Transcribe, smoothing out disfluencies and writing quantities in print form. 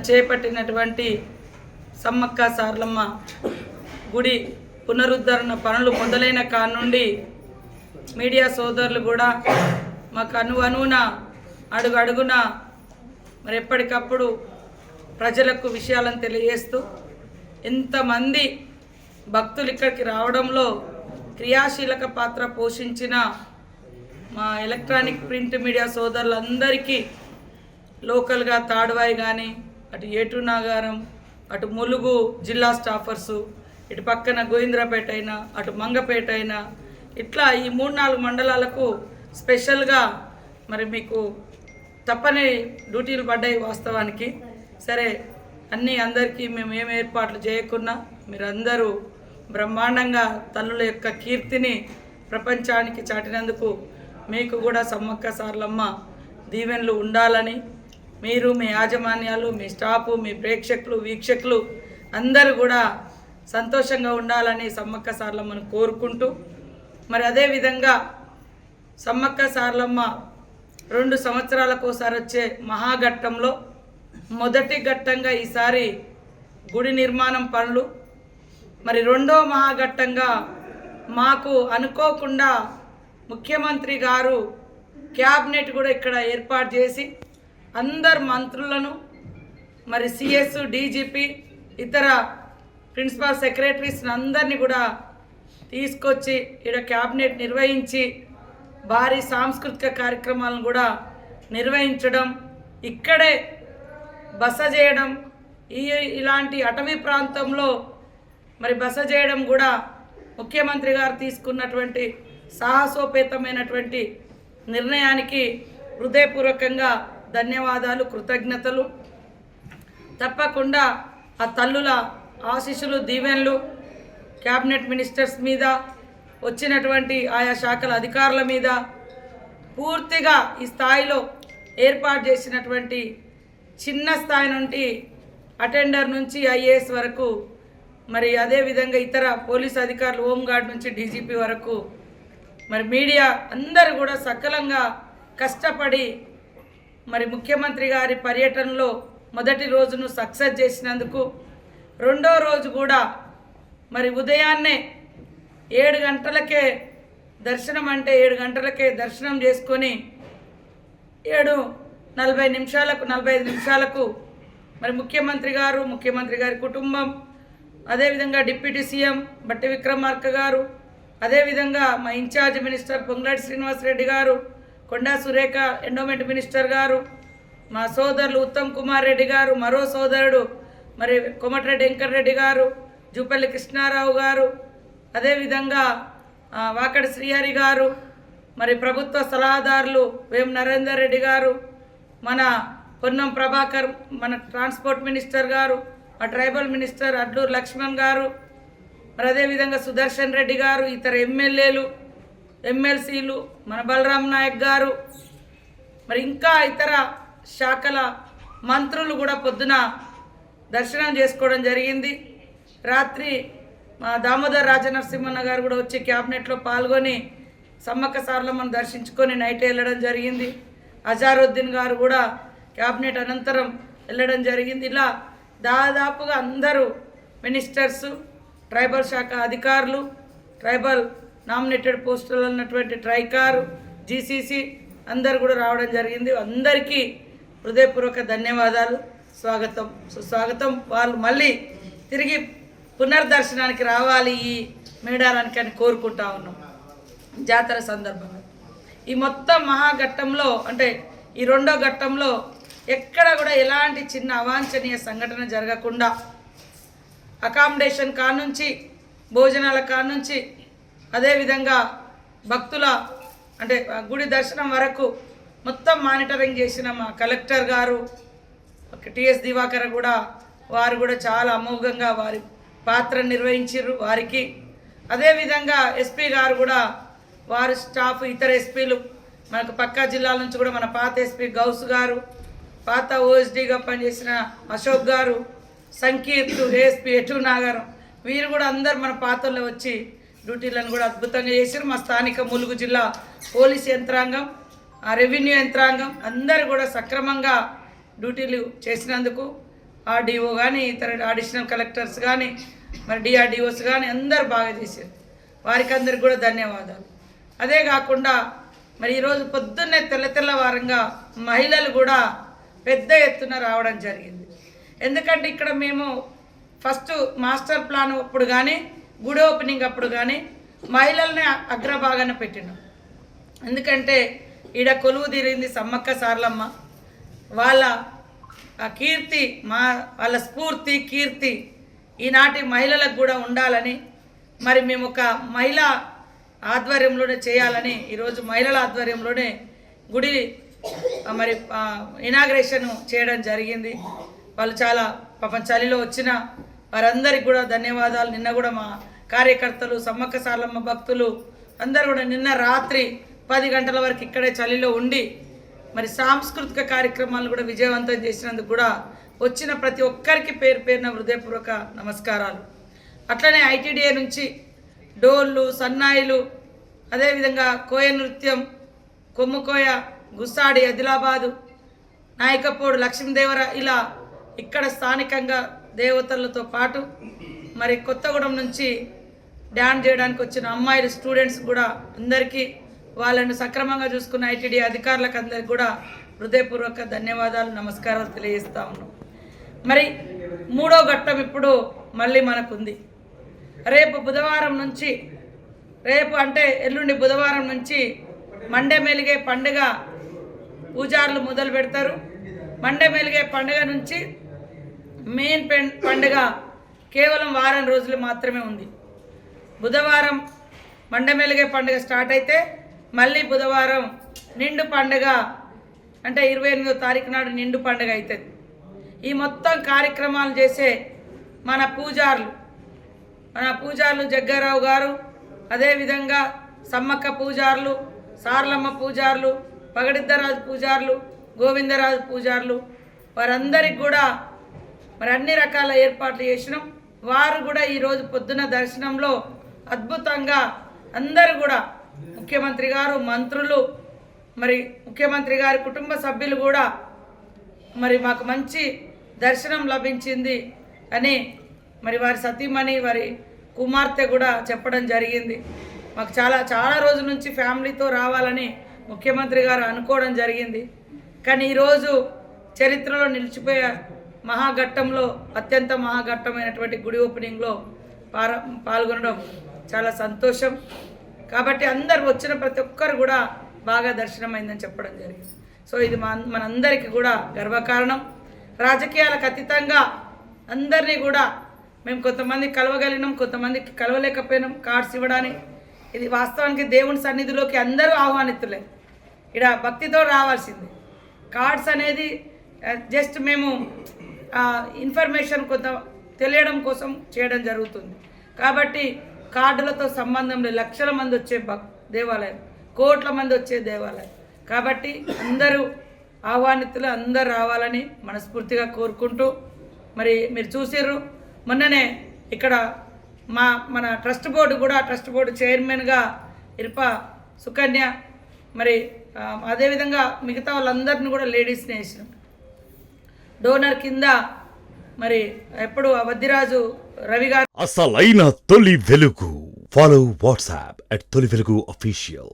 చేపట్టినటువంటి సమ్మక్క సారలమ్మ గుడి పునరుద్ధరణ పనులు మొదలైన కానుండి మీడియా సోదరులు కూడా మాకు అణువున అడుగున మరి ఎప్పటికప్పుడు ప్రజలకు విషయాలను తెలియజేస్తూ ఎంతమంది భక్తులు ఇక్కడికి రావడంలో క్రియాశీలక పాత్ర పోషించిన మా ఎలక్ట్రానిక్ ప్రింట్ మీడియా సోదరులందరికీ లోకల్గా తాడువాయి కానీ అటు ఏటూరు నాగారం అటు ములుగు జిల్లా స్టాఫర్సు ఇటు పక్కన గోవింద్రపేట అయినా అటు మంగపేట అయినా ఇట్లా ఈ 3-4 మండలాలకు స్పెషల్గా మరి మీకు తప్పని డ్యూటీలు పడ్డాయి. వాస్తవానికి సరే అందరికీ మేము ఏం ఏర్పాట్లు చేయకున్నా మీరందరూ బ్రహ్మాండంగా తల్లుల యొక్క కీర్తిని ప్రపంచానికి చాటినందుకు మీకు కూడా సమ్మక్క సారలమ్మ దీవెనలు ఉండాలని మీరు మీ యాజమాన్యాలు మీ స్టాఫ్ మీ ప్రేక్షకులు వీక్షకులు అందరూ కూడా సంతోషంగా ఉండాలని సమ్మక్క సారలమ్మను కోరుకుంటూ మరి అదేవిధంగా సమ్మక్క సారలమ్మ 2 సంవత్సరాలకు ఒకసారి వచ్చే మహాఘట్టంలో మొదటి ఘట్టంగా ఈసారి గుడి నిర్మాణం పనులు, మరి రెండో మహాఘట్టంగా మాకు అనుకోకుండా ముఖ్యమంత్రి గారు క్యాబినెట్ కూడా ఇక్కడ ఏర్పాటు చేసి అందరు మంత్రులను మరి సిఎస్ డీజీపీ ఇతర ప్రిన్సిపల్ సెక్రటరీస్ అందరినీ కూడా తీసుకొచ్చి ఇక్కడ క్యాబినెట్ నిర్వహించి భారీ సాంస్కృతిక కార్యక్రమాలను కూడా నిర్వహించడం, ఇక్కడే బస చేయడం, ఇలాంటి అటవీ ప్రాంతంలో మరి బస చేయడం కూడా ముఖ్యమంత్రి గారు తీసుకున్నటువంటి సాహసోపేతమైనటువంటి నిర్ణయానికి హృదయపూర్వకంగా ధన్యవాదాలు, కృతజ్ఞతలు. తప్పకుండా ఆ తల్లుల ఆశీస్సులు దీవెనలు క్యాబినెట్ మినిస్టర్స్ మీద, వచ్చినటువంటి ఆయా శాఖల అధికారుల మీద, పూర్తిగా ఈ స్థాయిలో ఏర్పాటు చేసినటువంటి చిన్న స్థాయి నుండి అటెండర్ నుంచి ఐఏఎస్ వరకు, మరి అదేవిధంగా ఇతర పోలీస్ అధికారులు హోంగార్డ్ నుంచి డీజీపీ వరకు మరి మీడియా అందరూ కూడా సకలంగా కష్టపడి మరి ముఖ్యమంత్రి గారి పర్యటనలో మొదటి రోజును సక్సెస్ చేసినందుకు, రెండో రోజు కూడా మరి ఉదయాన్నే 7 గంటలకే దర్శనం, అంటే 7 గంటలకే దర్శనం చేసుకొని 7:45 నిమిషాలకు మరి ముఖ్యమంత్రి గారి కుటుంబం, అదేవిధంగా డిప్యూటీ సీఎం బట్టి విక్రమార్క గారు, అదేవిధంగా మా ఇన్ఛార్జ్ మినిస్టర్ పొంగులేటి శ్రీనివాసరెడ్డి గారు, కొండా సురేఖ ఎండోమెంట్ మినిస్టర్ గారు, మా సోదరులు ఉత్తమ్ కుమార్ రెడ్డి గారు, మరో సోదరుడు మరి కోమటిరెడ్డి వెంకటరెడ్డి గారు, జూపల్లి కృష్ణారావు గారు, అదేవిధంగా వాకడి శ్రీహరి గారు, మరి ప్రభుత్వ సలహాదారులు వేం నరేందర్ రెడ్డి గారు, మన పొన్నం ప్రభాకర్ మన ట్రాన్స్పోర్ట్ మినిస్టర్ గారు, మా ట్రైబల్ మినిస్టర్ అడ్లూరు లక్ష్మణ్ గారు, మరి అదేవిధంగా సుదర్శన్ రెడ్డి గారు, ఇతర ఎమ్మెల్యేలు ఎమ్మెల్సీలు, మన బలరాం నాయక్ గారు, మరి ఇంకా ఇతర శాఖల మంత్రులు కూడా పొద్దున దర్శనం చేసుకోవడం జరిగింది. రాత్రి మా దామోదర్ రాజనరసింహన్న గారు కూడా వచ్చి క్యాబినెట్లో పాల్గొని సమ్మక్క సారలమ్మను దర్శించుకొని నైట్ వెళ్ళడం జరిగింది. అజారుద్దీన్ గారు కూడా క్యాబినెట్ అనంతరం వెళ్ళడం జరిగింది. ఇలా దాదాపుగా అందరూ మినిస్టర్స్, ట్రైబల్ శాఖ అధికారులు, ట్రైబల్ నామినేటెడ్ పోస్టులు ఉన్నటువంటి ట్రైకారు, జీసీసీ అందరు కూడా రావడం జరిగింది. అందరికీ హృదయపూర్వక ధన్యవాదాలు, స్వాగతం సుస్వాగతం. వాళ్ళు మళ్ళీ తిరిగి పునర్దర్శనానికి రావాలి ఈ మేడారానికి అని కోరుకుంటా ఉన్నాం. జాతర సందర్భంగా ఈ మొత్తం మహాఘట్టంలో, అంటే ఈ రెండో ఘట్టంలో ఎక్కడ కూడా ఎలాంటి చిన్న అవాంఛనీయ సంఘటన జరగకుండా అకామిడేషన్ కానుంచి, భోజనాల కానుంచి, అదేవిధంగా భక్తుల అంటే గుడి దర్శనం వరకు మొత్తం మానిటరింగ్ చేసిన మా కలెక్టర్ గారు టిఎస్ దివాకర్ కూడా, వారు కూడా చాలా అమోఘంగా వారి పాత్ర నిర్వహించారు వారికి. అదేవిధంగా ఎస్పీ గారు కూడా వారి స్టాఫ్, ఇతర ఎస్పీలు, మనకు పక్కా జిల్లాల నుంచి కూడా మన పాత ఎస్పీ గౌస్ గారు, పాత ఓఎస్డీగా పనిచేసిన అశోక్ గారు, సంకీర్తు ఏఎస్పీ ఏటూరు నాగారం, వీరు కూడా అందరు మన పాత్రలో వచ్చి డ్యూటీలను కూడా అద్భుతంగా చేశారు. మా స్థానిక ములుగు జిల్లా పోలీస్ యంత్రాంగం, రెవెన్యూ యంత్రాంగం అందరూ కూడా సక్రమంగా డ్యూటీలు చేసినందుకు ఆర్డీఓ కానీ ఇతర అడిషనల్ కలెక్టర్స్ కానీ మరి డిఆర్డిఓస్ కానీ అందరు బాగా చేశారు. వారికి అందరికి కూడా ధన్యవాదాలు. అదే కాకుండా మరి ఈరోజు పొద్దున్నే తెల్లవారంగా మహిళలు కూడా పెద్ద ఎత్తున రావడం జరిగింది. ఎందుకంటే ఇక్కడ మేము ఫస్ట్ మాస్టర్ ప్లాన్ అప్పుడు కానీ గుడి ఓపెనింగ్ అప్పుడు కానీ మహిళల్ని అగ్రభాగాన పెట్టినాం. ఎందుకంటే ఈడ కొలువు తీరింది సమ్మక్క సారలమ్మ, వాళ్ళ కీర్తి వాళ్ళ స్ఫూర్తి కీర్తి ఈనాటి మహిళలకు కూడా ఉండాలని మరి మేము ఒక మహిళా ఆధ్వర్యంలోనే చేయాలని ఈరోజు మహిళల ఆధ్వర్యంలోనే గుడి మరి ఇనాగ్రేషన్ చేయడం జరిగింది. వాళ్ళు చాలా పాపం చలిలో వచ్చిన వారందరికీ కూడా ధన్యవాదాలు. నిన్న కూడా మా కార్యకర్తలు సమ్మక్క సారలమ్మ భక్తులు అందరూ కూడా నిన్న రాత్రి 10 గంటల వరకు ఇక్కడే చలిలో ఉండి మరి సాంస్కృతిక కార్యక్రమాలను కూడా విజయవంతం చేసినందుకు కూడా వచ్చిన ప్రతి ఒక్కరికి పేరు పేరున హృదయపూర్వక నమస్కారాలు. అట్లనే ఐటీడీఏ నుంచి డోళ్ళు సన్నాయిలు అదేవిధంగా కోయ నృత్యం కొమ్ముకోయ గుస్సాడి ఆదిలాబాదు నాయకపోడు లక్ష్మీదేవర ఇలా ఇక్కడ స్థానికంగా దేవతలతో పాటు మరి కొత్తగూడెం నుంచి డ్యాన్స్ చేయడానికి వచ్చిన అమ్మాయిలు స్టూడెంట్స్ కూడా అందరికీ వాళ్ళను సక్రమంగా చూసుకున్న ఐటీడీ అధికారులకు అందరికి కూడా హృదయపూర్వక ధన్యవాదాలు నమస్కారాలు తెలియజేస్తా ఉన్నాం. మరి 3వ ఘట్టం ఇప్పుడు మళ్ళీ మనకుంది. రేపు బుధవారం నుంచి రేపు అంటే ఎల్లుండి బుధవారం నుంచి మండే మెలిగే పండుగ పూజారులు మొదలు పెడతారు. మండే మెలిగే పండుగ నుంచి మెయిన్ పండుగ కేవలం వారం రోజులు మాత్రమే ఉంది. బుధవారం మండే మెలిగే పండుగ స్టార్ట్ అయితే మళ్ళీ బుధవారం నిండు పండుగ అంటే 28వ తారీఖు నాడు నిండు పండుగ అవుతుంది. ఈ మొత్తం కార్యక్రమాలు చేసే మన పూజారులు జగ్గారావు గారు, అదేవిధంగా సమ్మక్క పూజారులు, సారలమ్మ పూజారులు, పగడిద్దరాజు పూజారులు, గోవిందరాజు పూజారులు వారందరికి కూడా మరి అన్ని రకాల ఏర్పాట్లు చేసినాం. వారు కూడా ఈరోజు పొద్దున దర్శనంలో అద్భుతంగా అందరూ కూడా ముఖ్యమంత్రి గారు, మంత్రులు, మరి ముఖ్యమంత్రి గారి కుటుంబ సభ్యులు కూడా మరి మాకు మంచి దర్శనం లభించింది అని మరి వారి సతీమణి వారి కుమార్తె కూడా చెప్పడం జరిగింది. మాకు చాలా రోజుల నుంచి ఫ్యామిలీతో రావాలని ముఖ్యమంత్రి గారు అనుకోవడం జరిగింది. కానీ ఈరోజు చరిత్రలో నిలిచిపోయే మహాఘట్టంలో అత్యంత మహాఘట్టమైనటువంటి గుడి ఓపెనింగ్లో పాల్గొనడం చాలా సంతోషం. కాబట్టి అందరు వచ్చిన ప్రతి ఒక్కరు కూడా బాగా దర్శనమైందని చెప్పడం జరిగింది. సో ఇది మనందరికీ కూడా గర్వకారణం. రాజకీయాలకు అతీతంగా అందరినీ కూడా మేము కొంతమంది కలవగలిగినాం, కొంతమందికి కలవలేకపోయినాం కార్డ్స్ ఇవ్వడానికి. ఇది వాస్తవానికి దేవుని సన్నిధిలోకి అందరూ ఆహ్వానితులే, ఇక్కడ భక్తితో రావాల్సింది. కార్డ్స్ అనేది జస్ట్ మేము ఇన్ఫర్మేషన్ కొంత తెలియడం కోసం చేయడం జరుగుతుంది. కాబట్టి కార్డులతో సంబంధం లేదు. లక్షల మంది వచ్చే దేవాలయం, కోట్ల మంది వచ్చే దేవాలయం. కాబట్టి అందరూ ఆహ్వానితులు అందరూ రావాలని మనస్ఫూర్తిగా కోరుకుంటూ మరి మీరు చూసిర్రు మొన్ననే ఇక్కడ మన ట్రస్ట్ బోర్డు చైర్మన్గా ఇర్పా సుకన్య, మరి అదేవిధంగా మిగతా వాళ్ళందరినీ కూడా లేడీస్ని వేసినాం. డోనర్ కింద మరి ఎప్పుడు వద్దిరాజు రవి గారు. అసలైన తొలి వెలుగు. ఫాలో వాట్సాప్ @తొలి వెలుగు official.